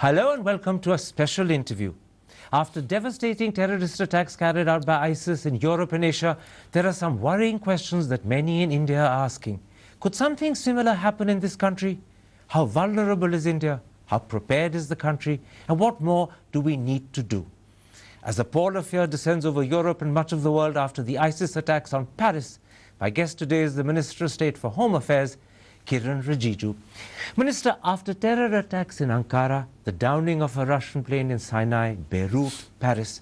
Hello and welcome to a special interview. After devastating terrorist attacks carried out by ISIS in Europe and Asia, there are some worrying questions that many in India are asking. Could something similar happen in this country? How vulnerable is India? How prepared is the country? And what more do we need to do? As the pall of fear descends over Europe and much of the world after the ISIS attacks on Paris, my guest today is the Minister of State for Home Affairs, Kiren Rijiju. Minister, after terror attacks in Ankara, the downing of a Russian plane in Sinai, Beirut, Paris,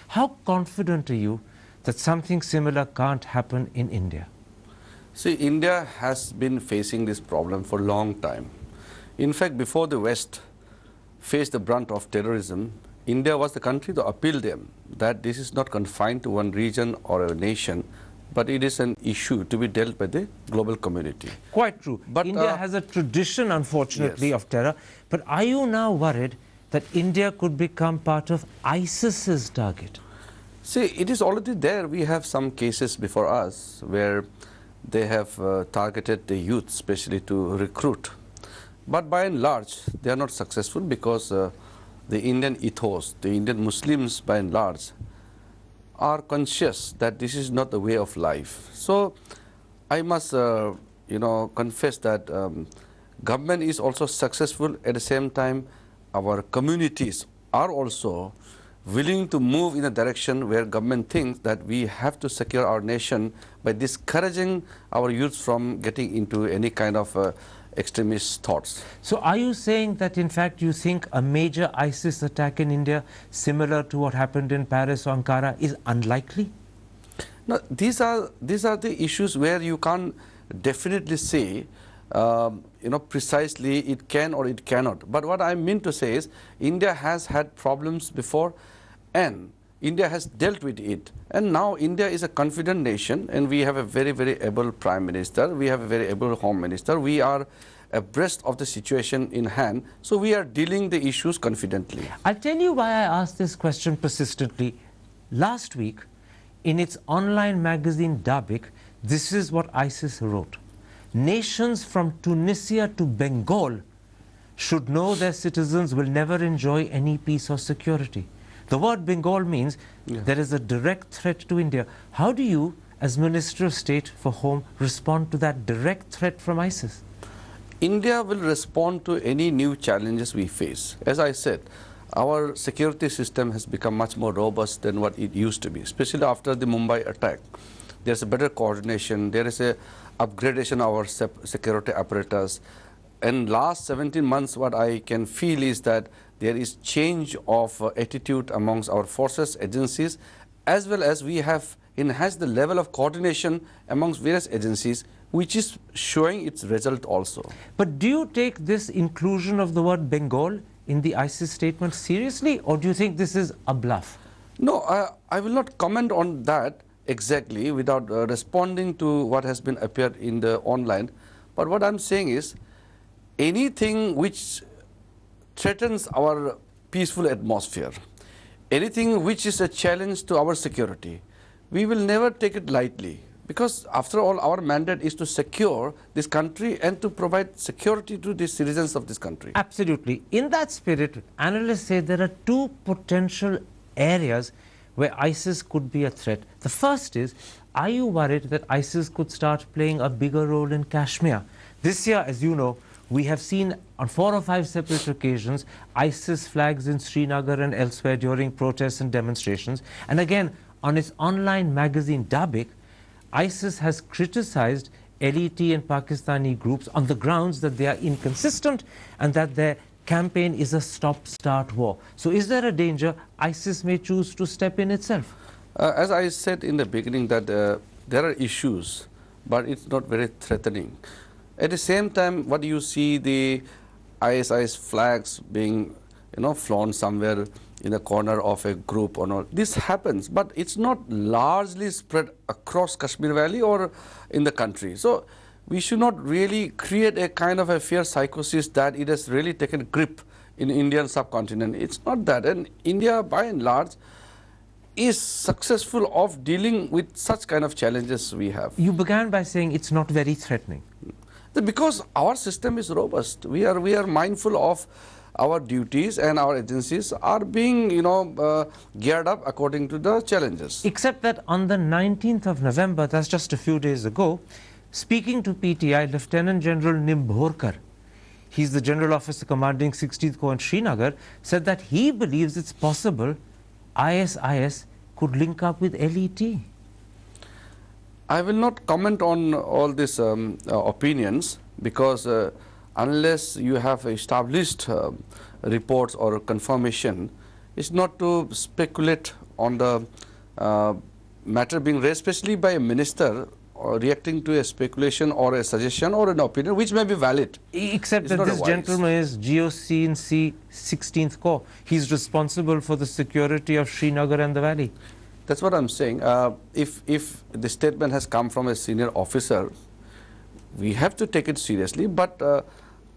how confident are you that something similar can't happen in India? See, India has been facing this problem for a long time. In fact, before the West faced the brunt of terrorism, India was the country to appeal them that this is not confined to one region or a nation, but it is an issue to be dealt by the global community. Quite true. But India has a tradition, unfortunately, yes, of terror. But are you now worried that India could become part of ISIS's target? See, it is already there. We have some cases before us where they have targeted the youth, especially to recruit. But by and large, they are not successful because the Indian ethos, the Indian Muslims by and large, are conscious that this is not the way of life. So I must, confess that government is also successful. At the same time, our communities are also willing to move in a direction where government thinks that we have to secure our nation by discouraging our youth from getting into any kind of extremist thoughts. So are you saying that in fact you think a major ISIS attack in India similar to what happened in Paris or Ankara is unlikely? No, these are the issues where you can't definitely say precisely it can or it cannot. But what I mean to say is India has had problems before and India has dealt with it. And now India is a confident nation and we have a very, very able Prime Minister. We have a very able Home Minister. We are abreast of the situation in hand. So we are dealing the issues confidently. I'll tell you why I asked this question persistently. Last week, in its online magazine Dabik, this is what ISIS wrote. Nations from Tunisia to Bengal should know their citizens will never enjoy any peace or security. The word Bengal means there is a direct threat to India. How do you, as Minister of State for Home, respond to that direct threat from ISIS? India will respond to any new challenges we face. As I said, our security system has become much more robust than what it used to be, especially after the Mumbai attack. There's a better coordination, there is a upgradation of our security apparatus. In last 17 months, what I can feel is that there is change of attitude amongst our forces, agencies, as well as we have enhanced the level of coordination amongst various agencies, which is showing its result also. But do you take this inclusion of the word Bengal in the ISIS statement seriously, or do you think this is a bluff? No, I will not comment on that exactly without responding to what has been appeared in the online. But what I'm saying is, anything which threatens our peaceful atmosphere, anything which is a challenge to our security, we will never take it lightly. Because after all, our mandate is to secure this country and to provide security to the citizens of this country. Absolutely. In that spirit, analysts say there are two potential areas where ISIS could be a threat. The first is, are you worried that ISIS could start playing a bigger role in Kashmir? This year, as you know, we have seen on 4 or 5 separate occasions ISIS flags in Srinagar and elsewhere during protests and demonstrations. And again, on its online magazine Dabik, ISIS has criticized LET and Pakistani groups on the grounds that they are inconsistent and that their campaign is a stop-start war. So is there a danger ISIS may choose to step in itself? As I said in the beginning that there are issues, but it's not very threatening. At the same time, what you see the ISIS flags being, flown somewhere in the corner of a group or not. This happens, but it's not largely spread across Kashmir Valley or in the country. So we should not really create a kind of a fear psychosis that it has really taken grip in the Indian subcontinent. It's not that. And India, by and large, is successful of dealing with such kind of challenges we have. You began by saying it's not very threatening. Because our system is robust. We are mindful of our duties and our agencies are being, geared up according to the challenges. Except that on the 19th of November, that's just a few days ago, speaking to PTI, Lieutenant General Nimbhorkar, he's the General Officer commanding 16th Corps in Srinagar, said that he believes it's possible ISIS could link up with LET. I will not comment on all these opinions, because unless you have established reports or confirmation, it's not to speculate on the matter being raised, especially by a minister or reacting to a speculation or a suggestion or an opinion which may be valid. Except It's that not this wise. gentleman is GOC in C 16th Corps. He's responsible for the security of Srinagar and the valley. That's what I'm saying. If the statement has come from a senior officer, we have to take it seriously, but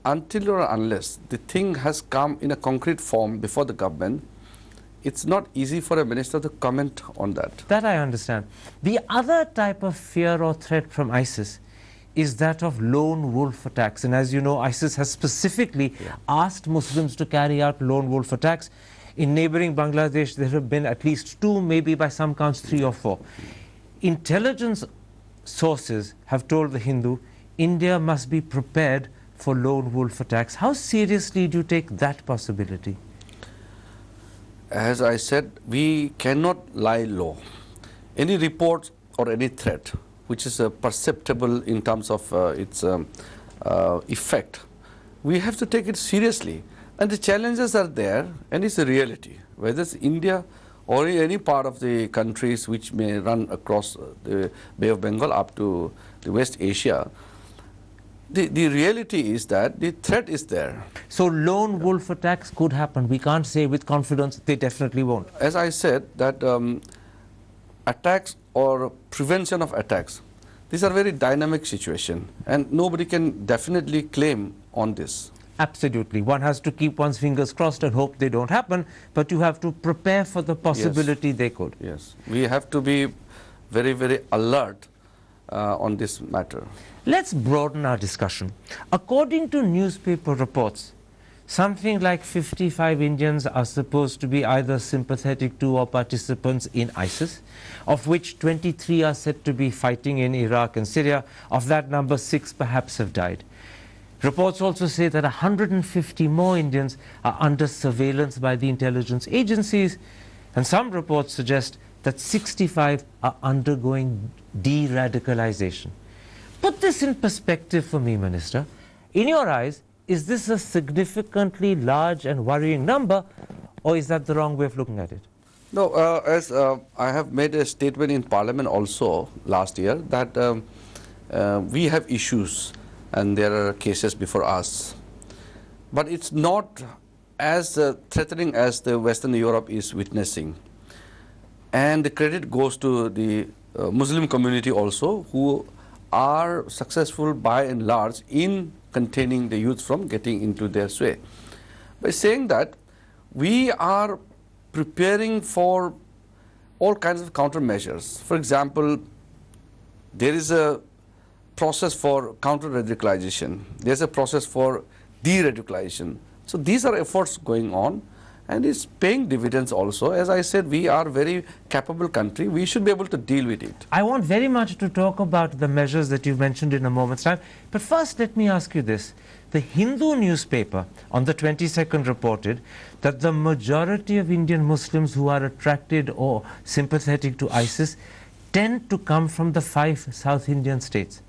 until or unless the thing has come in a concrete form before the government, it's not easy for a minister to comment on that. That I understand. The other type of fear or threat from ISIS is that of lone wolf attacks. And as you know, ISIS has specifically asked Muslims to carry out lone wolf attacks. In neighboring Bangladesh, there have been at least 2, maybe by some counts 3 or 4. Intelligence sources have told the Hindu, India must be prepared for lone wolf attacks. How seriously do you take that possibility? As I said, we cannot lie low. Any report or any threat which is perceptible in terms of its effect, we have to take it seriously. And the challenges are there, and it's a reality. Whether it's India or any part of the countries which may run across the Bay of Bengal up to the West Asia, the reality is that the threat is there. So lone wolf attacks could happen. We can't say with confidence they definitely won't. As I said, that attacks or prevention of attacks, these are very dynamic situation, and nobody can definitely claim on this. Absolutely. One has to keep one's fingers crossed and hope they don't happen, but you have to prepare for the possibility they could. Yes, we have to be very, very alert on this matter. Let's broaden our discussion. According to newspaper reports, something like 55 Indians are supposed to be either sympathetic to or participants in ISIS, of which 23 are said to be fighting in Iraq and Syria. Of that number, 6 perhaps have died. Reports also say that 150 more Indians are under surveillance by the intelligence agencies, and some reports suggest that 65 are undergoing de-radicalization. Put this in perspective for me, Minister. In your eyes, is this a significantly large and worrying number, or is that the wrong way of looking at it? No, as I have made a statement in Parliament also last year, that we have issues and there are cases before us. But it's not as threatening as the Western Europe is witnessing. And the credit goes to the Muslim community also, who are successful by and large in containing the youth from getting into their sway. By saying that, we are preparing for all kinds of countermeasures. For example, there is a process for counter-radicalization. There's a process for de-radicalization. So these are efforts going on, and it's paying dividends also. As I said, we are a very capable country. We should be able to deal with it. I want very much to talk about the measures that you've mentioned in a moment's time. But first, let me ask you this. The Hindu newspaper on the 22nd reported that the majority of Indian Muslims who are attracted or sympathetic to ISIS tend to come from the 5 South Indian states: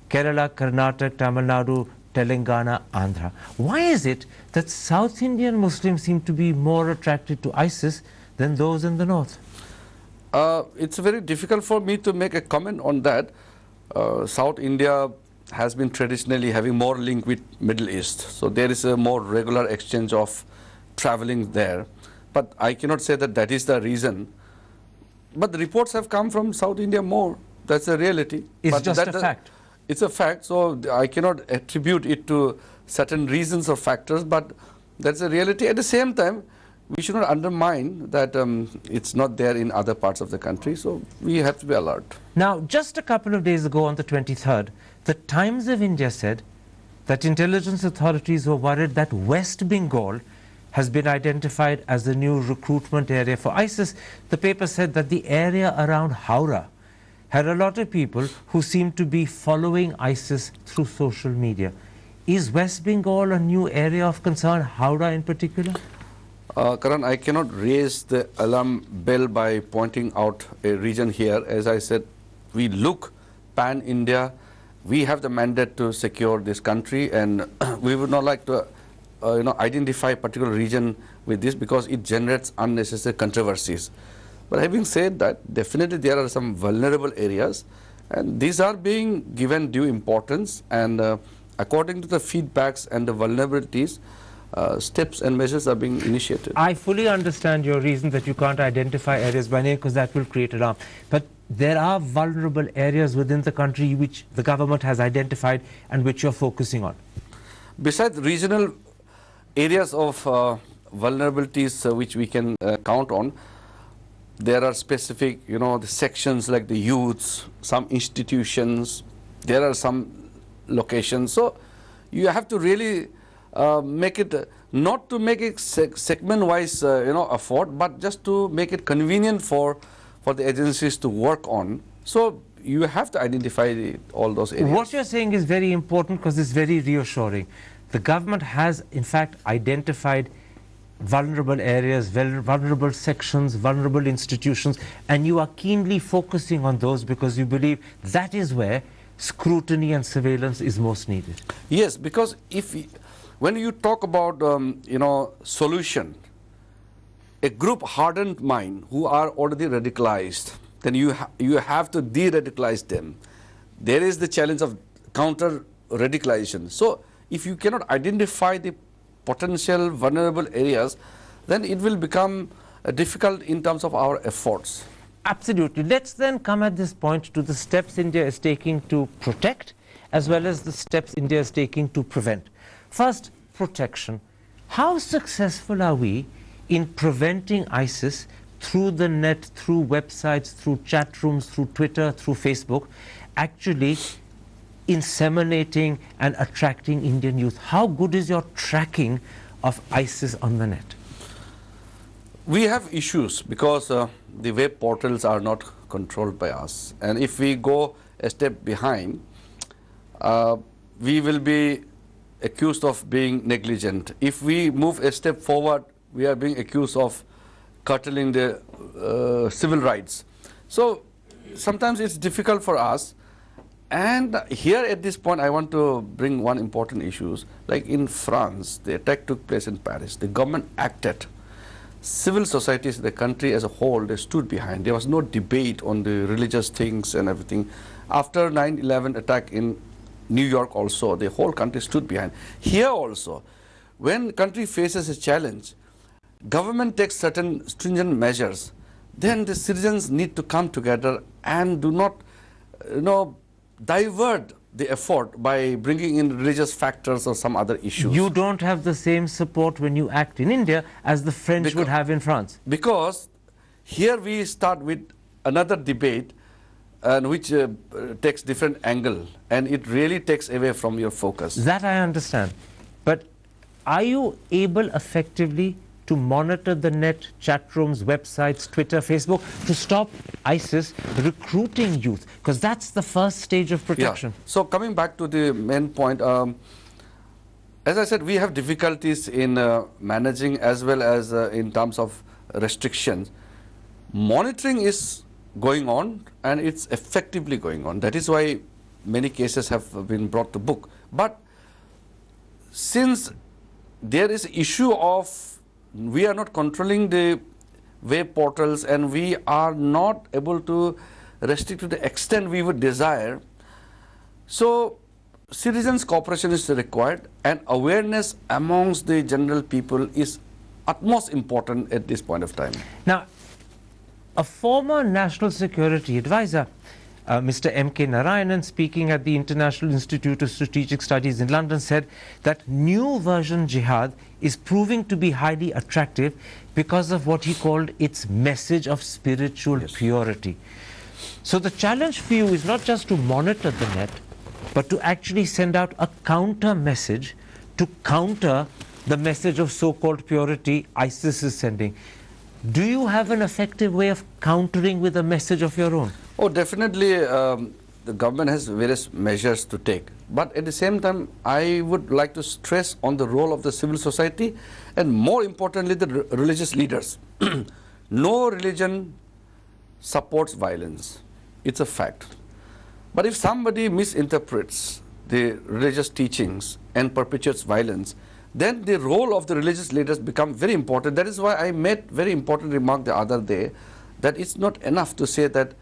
Kerala, Karnataka, Tamil Nadu, Telangana, Andhra. Why is it that South Indian Muslims seem to be more attracted to ISIS than those in the north? It's very difficult for me to make a comment on that. South India has been traditionally having more link with Middle East. So there is a more regular exchange of traveling there. But I cannot say that that is the reason. But the reports have come from South India more. That's a reality. It's but just a fact. It's a fact, so I cannot attribute it to certain reasons or factors, but that's a reality. At the same time, we should not undermine that it's not there in other parts of the country, so we have to be alert. Now, just a couple of days ago on the 23rd, the Times of India said that intelligence authorities were worried that West Bengal has been identified as the new recruitment area for ISIS. The paper said that the area around Howrah had a lot of people who seemed to be following ISIS through social media. Is West Bengal a new area of concern, Howrah in particular? Karan, I cannot raise the alarm bell by pointing out a region here. As I said, we look pan-India. We have the mandate to secure this country, and we would not like to identify a particular region with this because it generates unnecessary controversies. But having said that, definitely there are some vulnerable areas, and these are being given due importance, and according to the feedbacks and the vulnerabilities, steps and measures are being initiated. I fully understand your reason that you can't identify areas by name because that will create alarm. But there are vulnerable areas within the country which the government has identified and which you're focusing on. Besides regional areas of vulnerabilities which we can count on, there are specific, the sections like the youths, some institutions, there are some locations. So you have to really make it, not to make it segment-wise, effort, but just to make it convenient for the agencies to work on. So you have to identify all those areas. What you're saying is very important because it's very reassuring. The government has, in fact, identified vulnerable areas, vulnerable sections, vulnerable institutions, and you are keenly focusing on those because you believe that is where scrutiny and surveillance is most needed. Yes, because when you talk about solution, a group hardened mind who are already radicalized, then you have to de-radicalize them. There is the challenge of counter radicalization. So if you cannot identify the potential vulnerable areas, then it will become difficult in terms of our efforts. Absolutely. Let's then come at this point to the steps India is taking to protect as well as the steps India is taking to prevent. First, protection. How successful are we in preventing ISIS through the net, through websites, through chat rooms, through Twitter, through Facebook, actually inseminating and attracting Indian youth? How good is your tracking of ISIS on the net? We have issues because the web portals are not controlled by us. And if we go a step behind, we will be accused of being negligent. If we move a step forward, we are being accused of curtailing the civil rights. So sometimes it's difficult for us. And here at this point, I want to bring one important issue. Like in France, the attack took place in Paris. The government acted. Civil societies, the country as a whole, they stood behind. There was no debate on the religious things and everything. After 9/11 attack in New York also, the whole country stood behind. Here also, when country faces a challenge, government takes certain stringent measures, then the citizens need to come together and do not, divert the effort by bringing in religious factors or some other issues. You don't have the same support when you act in India as the French would have in France. Because here we start with another debate and which takes different angle, and it really takes away from your focus. That I understand. But are you able effectively to monitor the net, chat rooms, websites, Twitter, Facebook, to stop ISIS recruiting youth? Because that's the first stage of protection. Yeah. So coming back to the main point, as I said, we have difficulties in managing as well as in terms of restrictions. Monitoring is going on, and it's effectively going on. That is why many cases have been brought to book. But since there is issue of we are not controlling the web portals and we are not able to restrict to the extent we would desire, so citizens' cooperation is required, and awareness amongst the general people is utmost important at this point of time. Now, a former National Security Advisor, Mr. M.K. Narayanan, speaking at the International Institute of Strategic Studies in London, said that new version jihad is proving to be highly attractive because of what he called its message of spiritual purity. So the challenge for you is not just to monitor the net, but to actually send out a counter message to counter the message of so-called purity ISIS is sending. Do you have an effective way of countering with a message of your own? Oh, definitely the government has various measures to take. But at the same time, I would like to stress on the role of the civil society and more importantly, the religious leaders. No religion supports violence. It's a fact. But if somebody misinterprets the religious teachings and perpetuates violence, then the role of the religious leaders become very important. That is why I made very important remark the other day that it's not enough to say that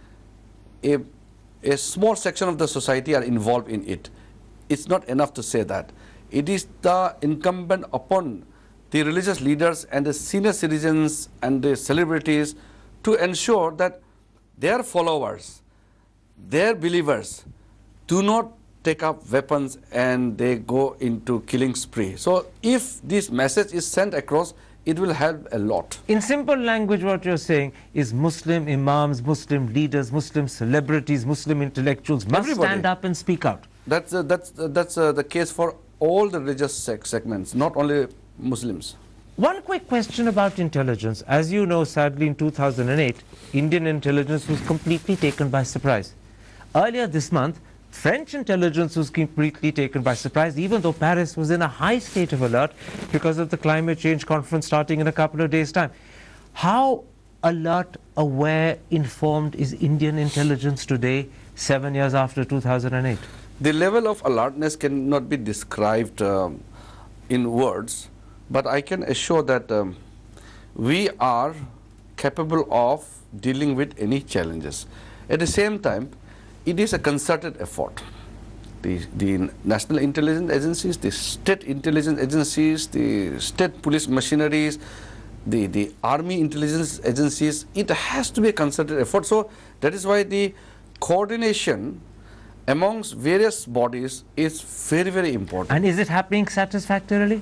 a small section of the society are involved in it. It's not enough to say that. It is the incumbent upon the religious leaders and the senior citizens and the celebrities to ensure that their followers, their believers do not take up weapons and they go into killing spree. So if this message is sent across, it will help a lot. In simple language, what you're saying is Muslim imams, Muslim leaders, Muslim celebrities, Muslim intellectuals must stand up and speak out. That's the case for all the religious segments, not only Muslims. One quick question about intelligence. As you know, sadly, in 2008, Indian intelligence was completely taken by surprise. Earlier this month, French intelligence was completely taken by surprise, even though Paris was in a high state of alert because of the climate change conference starting in a couple of days' time. How alert, aware, informed is Indian intelligence today, 7 years after 2008? The level of alertness cannot be described in words, but I can assure that we are capable of dealing with any challenges. At the same time, it is a concerted effort. The national intelligence agencies, the state intelligence agencies, the state police machineries, the army intelligence agencies, it has to be a concerted effort. So that is why the coordination amongst various bodies is very, very important. And is it happening satisfactorily?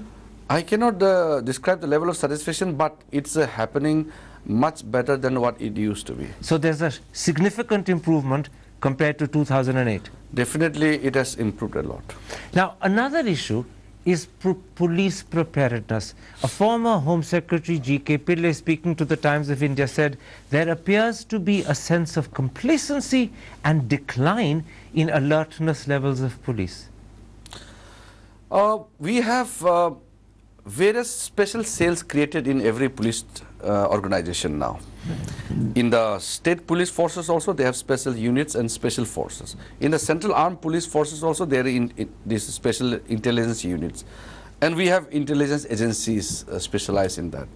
I cannot describe the level of satisfaction, but it's happening much better than what it used to be. So there's a significant improvement compared to 2008. Definitely it has improved a lot. Now, another issue is police preparedness. A former Home Secretary, G.K. Pillai, speaking to the Times of India, said there appears to be a sense of complacency and decline in alertness levels of police. We have various special cells created in every police organization now. In the state police forces also, they have special units and special forces. In the central armed police forces also, there are in these special intelligence units. And we have intelligence agencies specialized in that.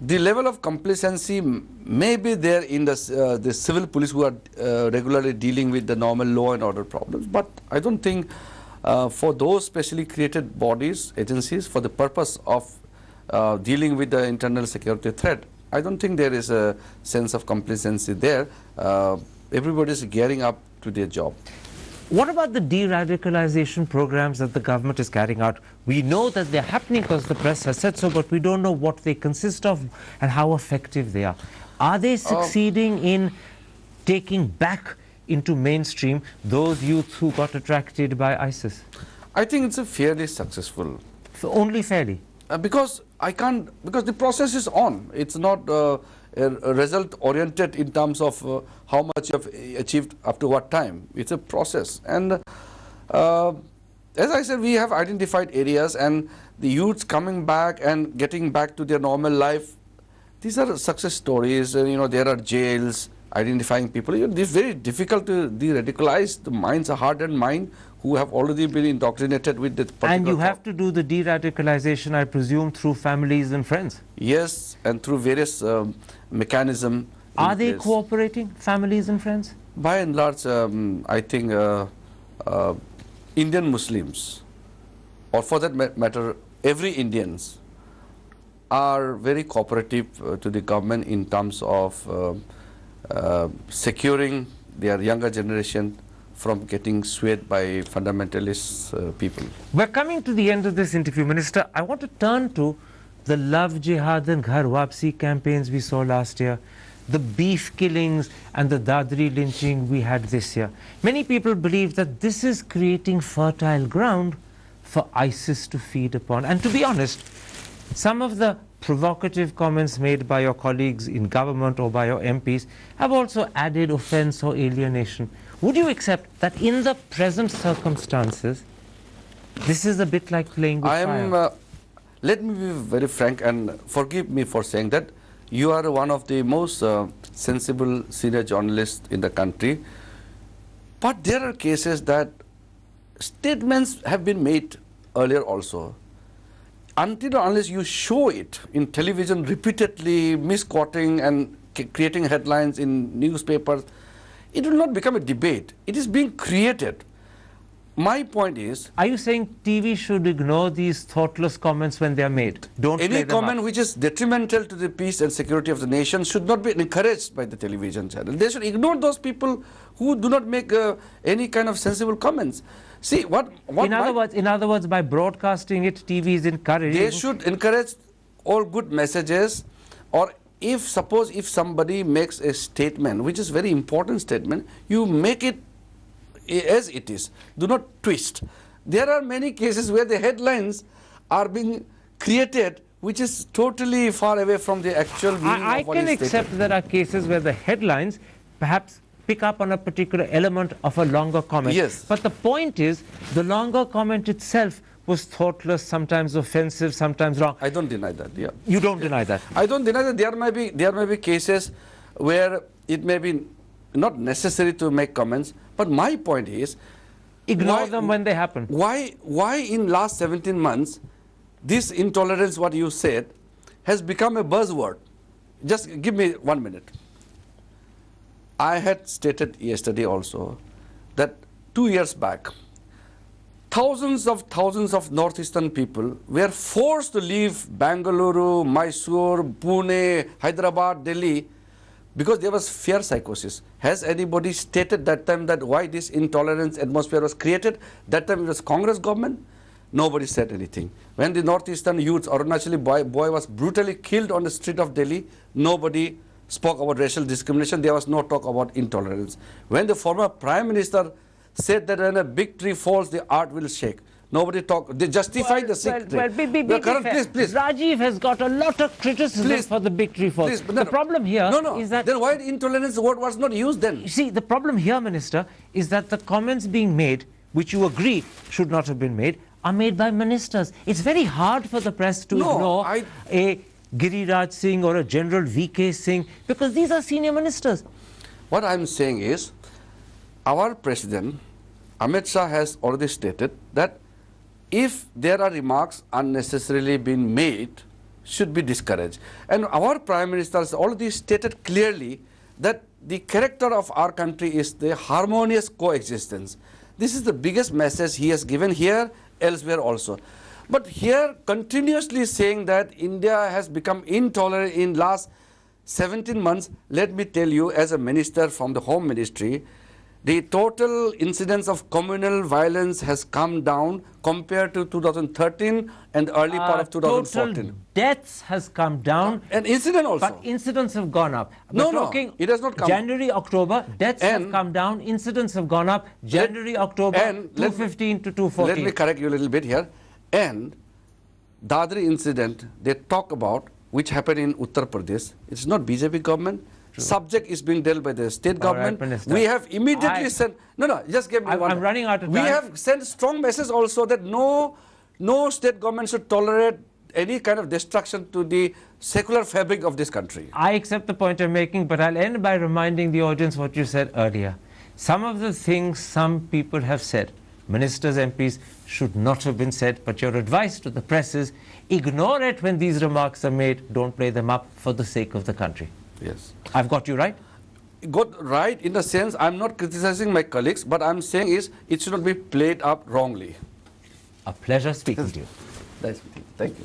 The level of complacency may be there in the civil police who are regularly dealing with the normal law and order problems, but I don't think for those specially created bodies, agencies, for the purpose of dealing with the internal security threat, I don't think there is a sense of complacency there. Everybody is gearing up to their job. What about the de-radicalization programs that the government is carrying out? We know that they're happening because the press has said so, but we don't know what they consist of and how effective they are. Are they succeeding in taking back into mainstream those youths who got attracted by ISIS? I think it's a fairly successful. So only fairly? Because the process is on. It's not result oriented in terms of how much you have achieved up to what time. It's a process. And as I said, we have identified areas, and the youths coming back and getting back to their normal life. These are success stories. There are jails, identifying people. It's very difficult to de-radicalize. The minds are hardened mind who have already been indoctrinated with this particular And you have thought. to do the de-radicalization, I presume, through families and friends. Yes, and through various mechanisms. Are they cooperating, families and friends? By and large, I think Indian Muslims, or for that matter, every Indians, are very cooperative to the government in terms of securing their younger generation from getting swayed by fundamentalist people. We're coming to the end of this interview, Minister. I want to turn to the Love Jihad and Ghar Wapsi campaigns we saw last year, the beef killings and the Dadri lynching we had this year. Many people believe that this is creating fertile ground for ISIS to feed upon? And to be honest, some of the provocative comments made by your colleagues in government or by your MPs have also added offence or alienation. Would you accept that in the present circumstances, this is a bit like playing with fire? Let me be very frank and forgive me for saying that you are one of the most sensible senior journalists in the country. But there are cases that statements have been made earlier also. Until or unless you show it in television repeatedly, misquoting and creating headlines in newspapers, it will not become a debate. It is being created. My point is... Are you saying TV should ignore these thoughtless comments when they are made? Don't any comment which is detrimental to the peace and security of the nation should not be encouraged by the television channel. They should ignore those people who do not make any kind of sensible comments. See, in other words, by broadcasting it, TV is encouraged. They should encourage all good messages, or suppose if somebody makes a statement, which is very important statement, you make it as it is. Do not twist. There are many cases where the headlines are being created which is totally far away from the actual meaning of what is stated. I can accept there are cases where the headlines perhaps pick up on a particular element of a longer comment. Yes. But the point is, the longer comment itself was thoughtless, sometimes offensive, sometimes wrong. I don't deny that, yeah. You don't deny that? I don't deny that there may be cases where it may be not necessary to make comments, but my point is... Ignore them when they happen. Why in last 17 months, this intolerance, what you said, has become a buzzword? Just give me 1 minute. I had stated yesterday also that 2 years back, thousands of northeastern people were forced to leave Bangalore, Mysore, Pune, Hyderabad, Delhi, because there was fear psychosis. Has anybody stated that time that why this intolerance atmosphere was created? That time it was Congress government. Nobody said anything. When the northeastern youths, Arunachali boy was brutally killed on the street of Delhi, nobody spoke about racial discrimination. There was no talk about intolerance. When the former Prime Minister said that when a big tree falls, the earth will shake, nobody talked. They justified the sick tree. Please. Rajiv has got a lot of criticism for the big tree falls. The problem here is that... Then why intolerance word was not used then? You see, the problem here, Minister, is that the comments being made, which you agree should not have been made, are made by ministers. It's very hard for the press to ignore a Giriraj Singh or a General VK Singh, because these are senior ministers. What I'm saying is, our President, Amit Shah, has already stated that if there are remarks unnecessarily being made, should be discouraged. And our Prime Minister has already stated clearly that the character of our country is the harmonious coexistence. This is the biggest message he has given here, elsewhere also. But here, continuously saying that India has become intolerant in last 17 months, let me tell you, as a minister from the Home Ministry, the total incidence of communal violence has come down compared to 2013 and the early part of 2014. Total deaths has come down. And incident also. But incidents have gone up. No, it has not come. January, October, deaths have come down, incidents have gone up. January, October, 215 to 214. Let me correct you a little bit here. And Dadri incident, they talk about, which happened in Uttar Pradesh, it's not BJP government. True. Subject is being dealt by the state government. Right, we have immediately sent... No, just give me one. I'm running out of time. We have sent strong message also that no state government should tolerate any kind of destruction to the secular fabric of this country. I accept the point you're making, but I'll end by reminding the audience what you said earlier. Some of the things some people have said, ministers, MPs, should not have been said, but your advice to the press is ignore it when these remarks are made, don't play them up for the sake of the country. Yes. I've got you right? Got right in the sense I'm not criticizing my colleagues, but I'm saying is it should not be played up wrongly. A pleasure speaking to you. Nice meeting. Thank you.